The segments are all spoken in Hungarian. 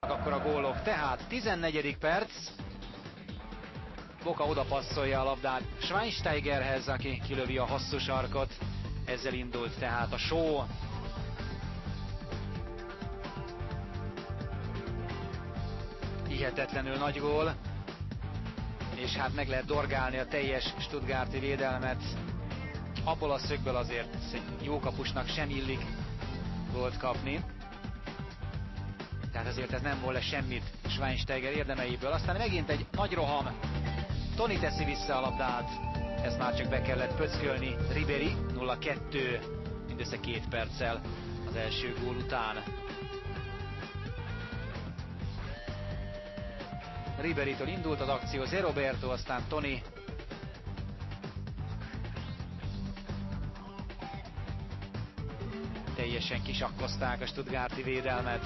Akkor a gólok, tehát 14. perc. Boka oda passzolja a labdát Schweinsteigerhez, aki kilövi a hosszú sarkot. Ezzel indult tehát a show. Hihetetlenül nagy gól. És hát meg lehet dorgálni a teljes stuttgarti védelmet. Abból a szögből azért egy jó kapusnak sem illik gólt kapni. Tehát azért ez nem volt le semmit Schweinsteiger érdemeiből. Aztán megint egy nagy roham. Toni teszi vissza a labdát. Ezt már csak be kellett pöckölni. Ribéry 0-2. Mindössze 2 perccel az első gól után. Ribérytől indult az akció. De Roberto, aztán Toni. Teljesen kisakkozták a stuttgarti védelmet.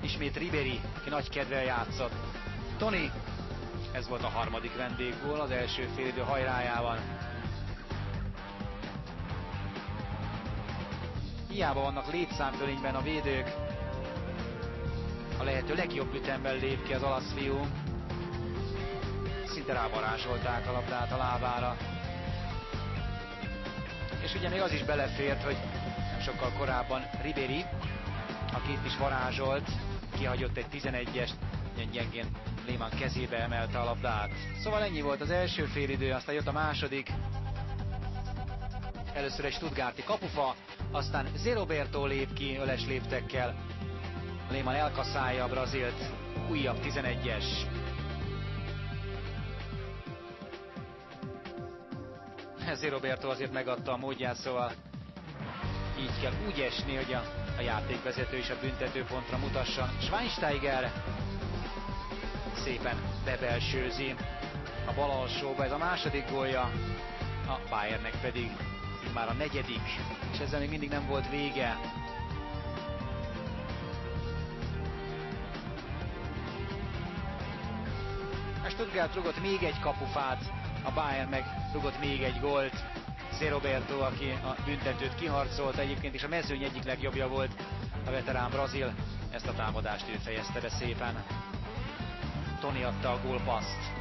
Ismét Ribéry, aki nagy kedvel játszott. Toni, ez volt a harmadik vendéggól az első félidő hajrájában. Hiába vannak létszámfölényben a védők. A lehető legjobb ütemben lép ki az olasz fiú. Szinte rávarázsolták a labdát a lábára. És ugye még az is belefért, hogy nem sokkal korábban Ribéry, aki itt is varázsolt, kihagyott egy 11-est, gyengén Lehmann kezébe emelte a labdát. Szóval ennyi volt az első félidő, aztán jött a második. Először egy stuttgarti kapufa, aztán De Roberto lép ki öles léptekkel. Lehmann elkaszálja a brazilt, újabb 11-es. De Roberto azért megadta a módját, szóval így kell úgy esni, hogy a játékvezető is a büntetőpontra mutasson. Schweinsteiger szépen bebelsőzi a bal alsóba, ez a második gólja, a Bayernnek pedig már a negyedik, és ezzel még mindig nem volt vége. A Stuttgart rugott még egy kapufát, a Bayern meg rugott még egy gólt. De Roberto, aki a büntetőt kiharcolta, egyébként is a mezőny egyik legjobbja volt a veterán brazil. Ezt a támadást ő fejezte be szépen. Toni adta a gólpasszt.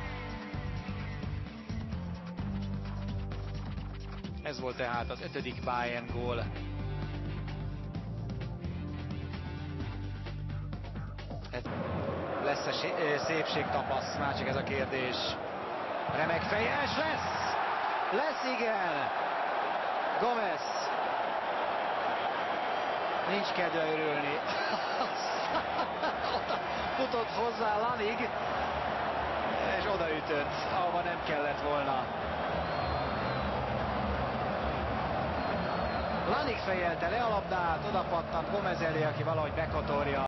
Ez volt tehát az 5. Bayern gól. Lesz-e szépségtapasz? Már csak ez a kérdés. Remek fejes lesz! Lesz, igen! Gomez. Nincs kedve örülni. Futott hozzá Lanig, és odaütött, ahova nem kellett volna. Lanig fejelte le a labdát, oda pattant Gomez elé, aki valahogy bekotorja.